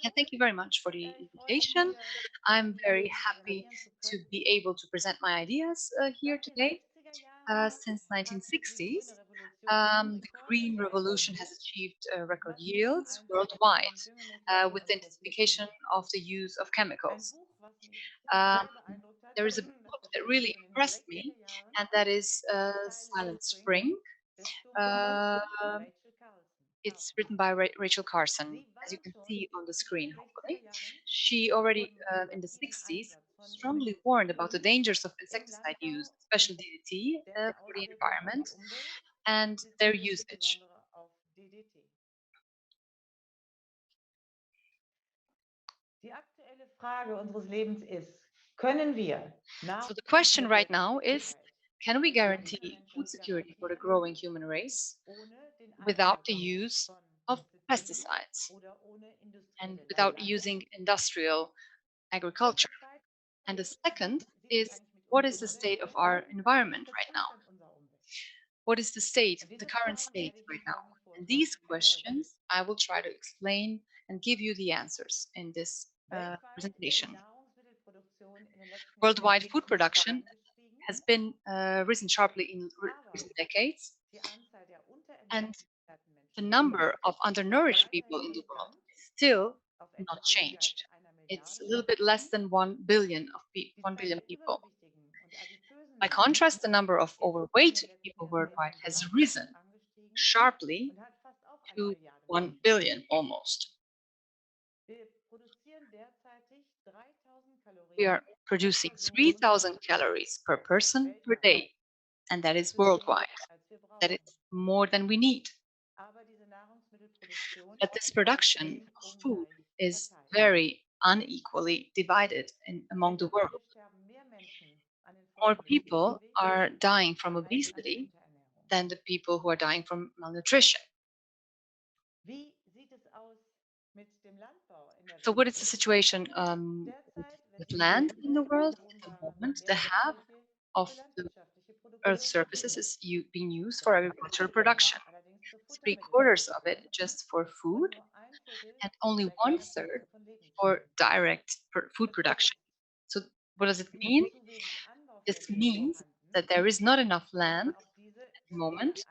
Yeah, thank you very much for the invitation. I'm very happy to be able to present my ideas here today. Since 1960s, the green revolution has achieved record yields worldwide with the intensification of the use of chemicals. Um, there is a book that really impressed me, and that is Silent Spring. Uh, it's written by Rachel Carson, as you can see on the screen, hopefully. She already, in the 60s, strongly warned about the dangers of insecticide use, especially DDT, for the environment and their usage. So the question right now is, can we guarantee food security for the growing human race without the use of pesticides and without using industrial agriculture? And the second is, what is the state of our environment right now? What is the state, the current state right now? And these questions I will try to explain and give you the answers in this presentation. Worldwide food production has been risen sharply in recent decades, and the number of undernourished people in the world is still not changed. It's a little bit less than 1 billion 1 billion people. By contrast, the number of overweight people worldwide has risen sharply to 1 billion almost. We are producing 3,000 calories per person per day, and that is worldwide. That is more than we need. But this production of food is very unequally divided among the world. More people are dying from obesity than the people who are dying from malnutrition. So, what is the situation with land in the world at the moment? The half of the Earth's surfaces is being used for agricultural production. Three-quarters of it just for food, and only one-third for direct food production. So, what does it mean? This means that there is not enough land at the moment,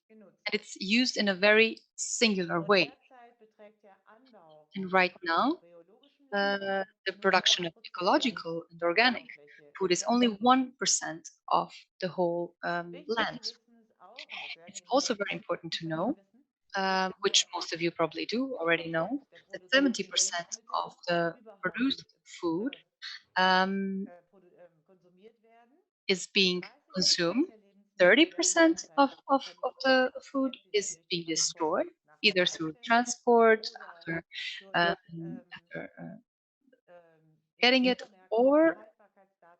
and it's used in a very singular way. And right now, the production of ecological and organic food is only 1% of the whole land. It's also very important to know, which most of you probably do already know, that 70% of the produced food um, is being consumed. 30% of the food is being destroyed, either through transport, after getting it, or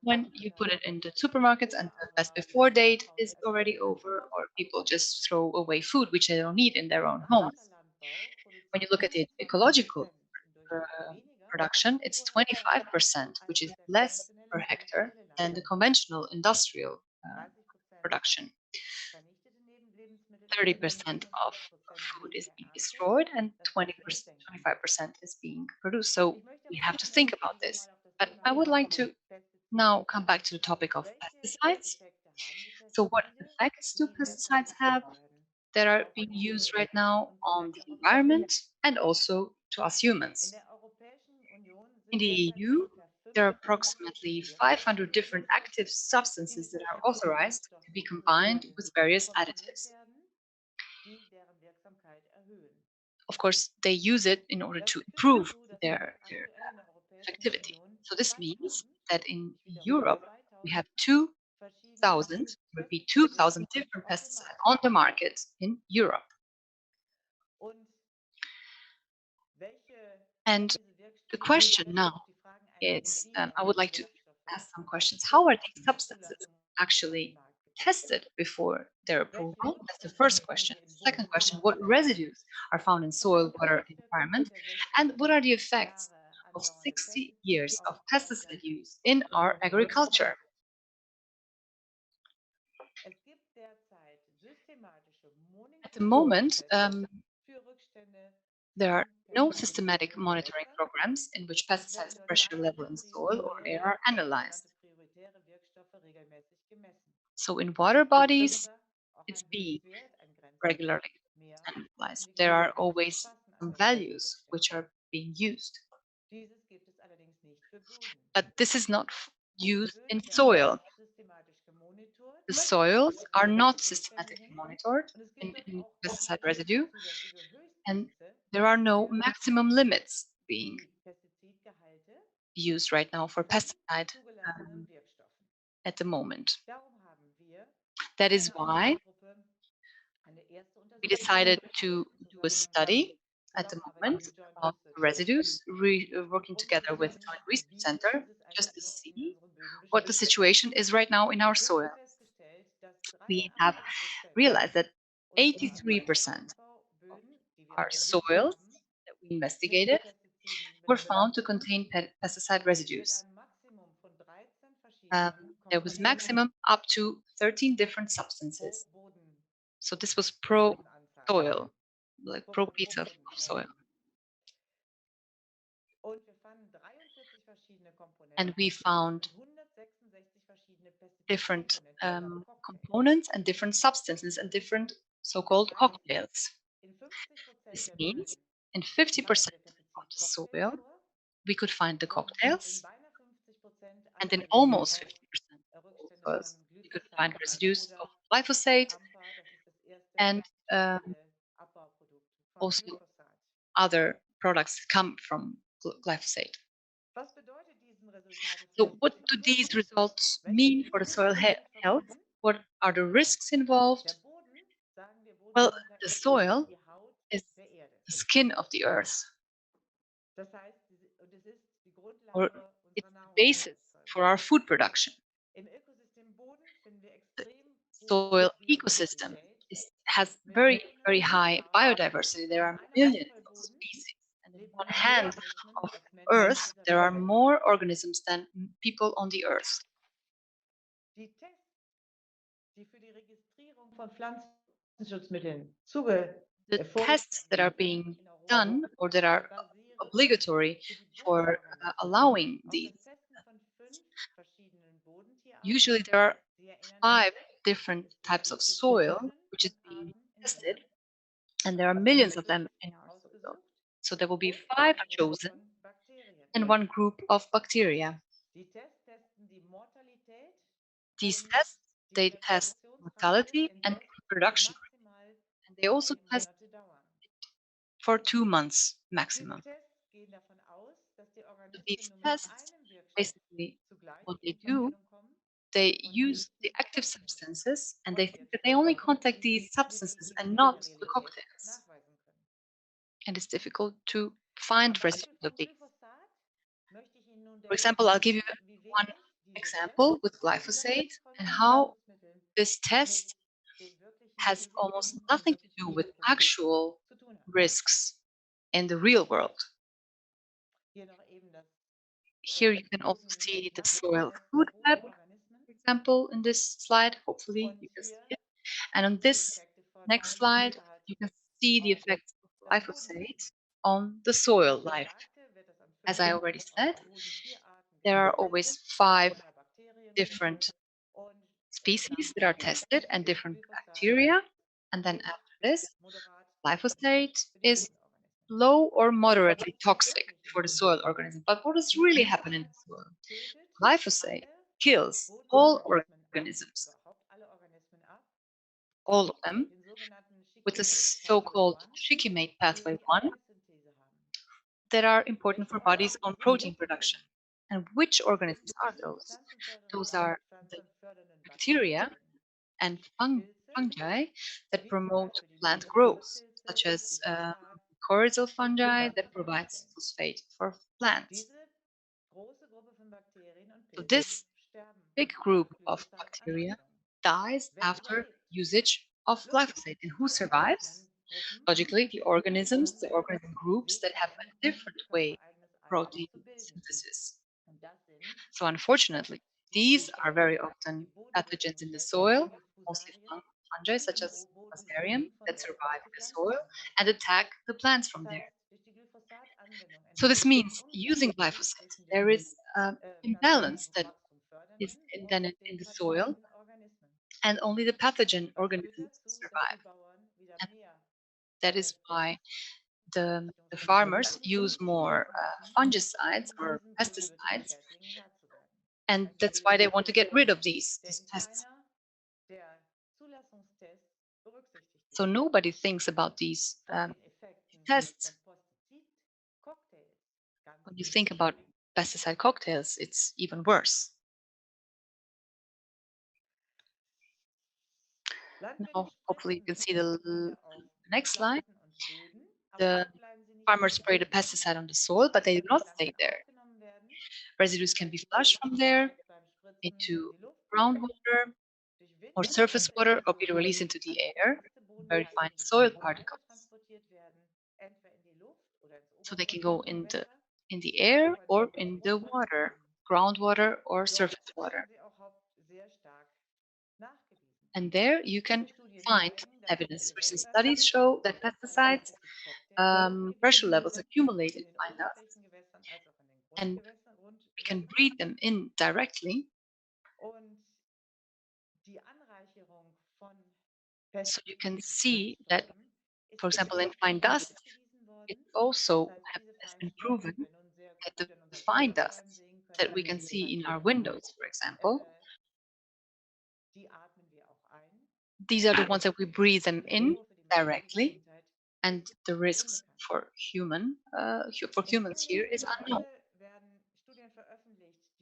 when you put it in the supermarkets and the best before date is already over, or people just throw away food which they don't need in their own homes. When you look at the ecological production, it's 25%, which is less per hectare than the conventional industrial production. 30% of food is being destroyed and 20%, 25% is being produced. So we have to think about this. But I would like to now come back to the topic of pesticides. So what effects do pesticides have that are being used right now on the environment and also to us humans? In the EU, there are approximately 500 different active substances that are authorized to be combined with various additives. Of course, they use it in order to improve their effectivity. So this means that in Europe, we have 2,000, repeat, 2,000 different pesticides on the market in Europe. And the question now is, I would like to ask some questions. How are these substances actually tested before their approval? That's the first question. The second question, what residues are found in soil, water, and environment? And what are the effects of 60 years of pesticide use in our agriculture? At the moment, there are no systematic monitoring programs in which pesticides pressure level in soil or air are analyzed. So in water bodies, it's being regularly analyzed. There are always some values which are being used, but this is not used in soil. The soils are not systematically monitored in pesticide residue, and there are no maximum limits being used right now for pesticide um, at the moment. That is why we decided to do a study at the moment about residues, working together with Joint Research Center, just to see what the situation is right now in our soil. We have realized that 83% of our soils that we investigated were found to contain pesticide residues. Um, there was maximum up to 13 different substances. So this was pro soil, like pro piece of soil. And we found different components and different substances and different so-called cocktails. This means in 50% of the soil, we could find the cocktails, and in almost 50% of all soils, we could find residues of glyphosate and also other products that come from glyphosate. So, what do these results mean for the soil health? What are the risks involved? Well, the soil is the skin of the earth, or it's the basis for our food production. The soil ecosystem has very, very high biodiversity. There are millions of species, and in one hand of Earth, there are more organisms than people on the Earth. The tests that are being done or that are obligatory for allowing these, usually there are 5 different types of soil which is being tested, and there are millions of them in our soil. So there will be 5 chosen and one group of bacteria. These tests, they test mortality and reproduction rate, and they also test for 2 months maximum. So these tests, basically, what they do, they use the active substances and they think that they only contact these substances and not the cocktails. And it's difficult to find residues of these. For example, I'll give you one example with glyphosate and how this test has almost nothing to do with actual risks in the real world. Here you can also see the soil food web, for example, in this slide. Hopefully you can see it. And on this next slide, you can see the effects of glyphosate on the soil life. As I already said, there are always 5 different species that are tested and different bacteria. And then after this, glyphosate is low or moderately toxic for the soil organism. But what does really happen in the soil? Glyphosate kills all organisms, all of them, with the so-called shikimate pathway 1 that are important for body's own protein production. And which organisms are those? Those are the bacteria and fungi that promote plant growth, such as coryzal fungi that provides phosphate for plants. So this big group of bacteria dies after usage of glyphosate. And who survives? Logically, the organisms, the organism groups that have a different way of protein synthesis. So unfortunately, these are very often pathogens in the soil, mostly fungi such as Fusarium that survive in the soil and attack the plants from there. So this means using glyphosate, there is imbalance that is then in the soil, and only the pathogen organisms survive. And that is why the farmers use more fungicides or pesticides, and that's why they want to get rid of these pests. So nobody thinks about these tests. When you think about pesticide cocktails, it's even worse. Now, hopefully, you can see the next slide. The farmers spray the pesticide on the soil, but they do not stay there. Residues can be flushed from there into groundwater or surface water or be released into the air, very fine soil particles. So they can go in the air or in the water, groundwater or surface water. And there you can find evidence. Recent studies show that pesticides pressure levels accumulate in fine dust, and we can breathe them in directly. So you can see that, for example, in fine dust, it also has been proven that the fine dust that we can see in our windows, for example, these are the ones that we breathe them in directly, and the risks for humans here is unknown.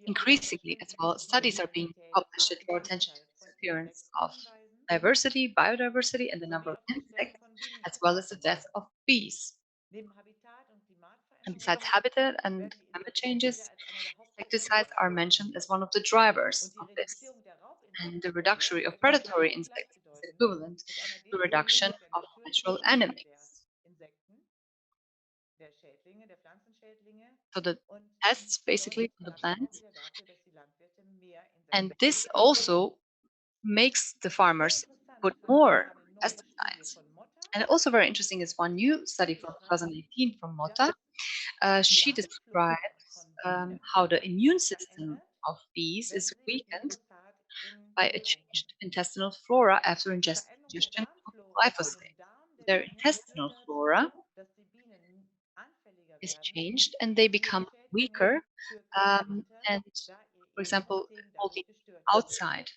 Increasingly, as well, studies are being published that draw attention to the disappearance of biodiversity, and the number of insects, as well as the death of bees. And besides habitat and climate changes, insecticides are mentioned as one of the drivers of this. And the reduction of predatory insects is equivalent to reduction of natural enemies. So the pests basically on the plants, and this also makes the farmers put more pesticides. And also very interesting is one new study from 2018 from Mota. She describes how the immune system of bees is weakened by a changed intestinal flora after ingestion of glyphosate. Their intestinal flora is changed and they become weaker. And for example, all the outside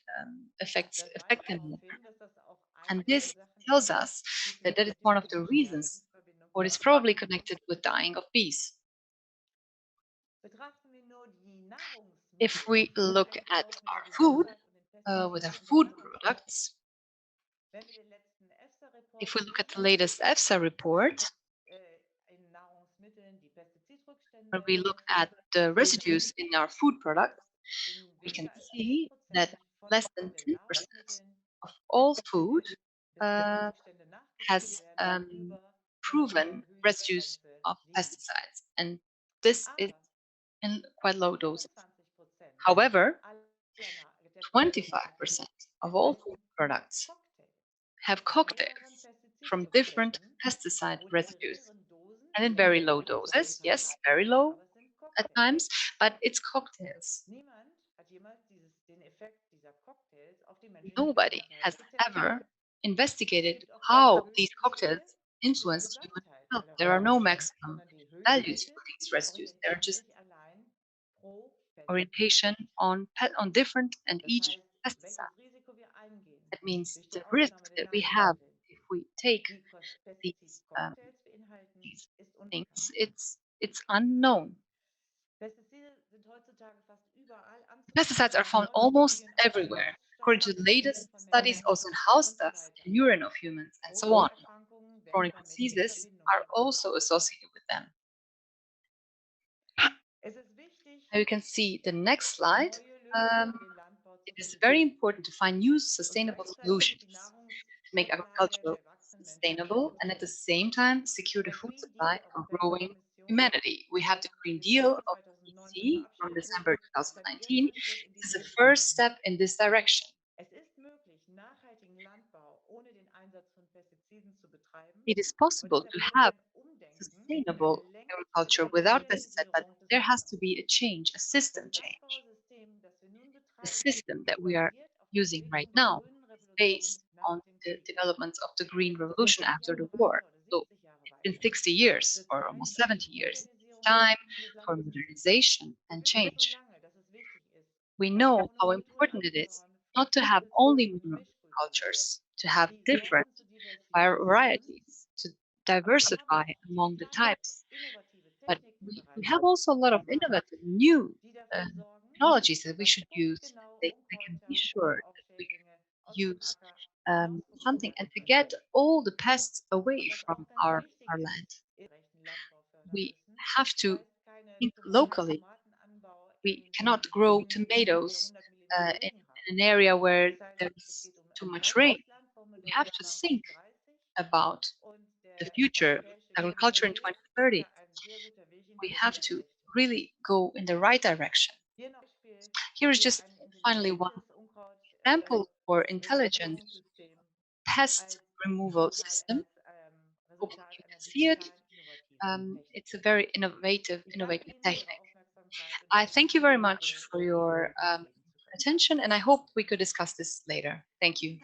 effects affect them more. And this tells us that that is one of the reasons, or is probably connected with dying of bees. If we look at our food, with our food products, if we look at the latest EFSA report, when we look at the residues in our food products, we can see that less than 10% of all food uh, has proven residues of pesticides, and this is in quite low doses. However, 25% of all food products have cocktails from different pesticide residues, and in very low doses. Yes, very low at times, but it's cocktails. Nobody has ever investigated how these cocktails influence human health. There are no maximum values for these residues. They're just orientation on different and each pesticide. That means the risk that we have if we take these these things, it's unknown. Pesticides are found almost everywhere, according to the latest studies, also in house dust and urine of humans, and so on. Chronic diseases are also associated with them. Now you can see the next slide. Um, it is very important to find new sustainable solutions to make agriculture sustainable and at the same time secure the food supply for growing humanity. We have the Green Deal of the EC from December 2019. This is a first step in this direction. It is possible to have sustainable agriculture without pesticides, but there has to be a change, a system change. The system that we are using right now is based on the developments of the Green Revolution after the war. So it's been 60 years or almost 70 years. It's time for modernization and change. We know how important it is not to have only monocultures, to have different varieties, to diversify among the types. But we have also a lot of innovative new uh, technologies that we should use. They can be sure that we can use hunting and to get all the pests away from our land. We have to think locally. We cannot grow tomatoes in an area where there's too much rain. We have to think about the future, agriculture in 2030. We have to really go in the right direction. Here is just finally one example for intelligent pest removal system. Hopefully you can see it. It's a very innovative technique. I thank you very much for your attention, and I hope we could discuss this later. Thank you.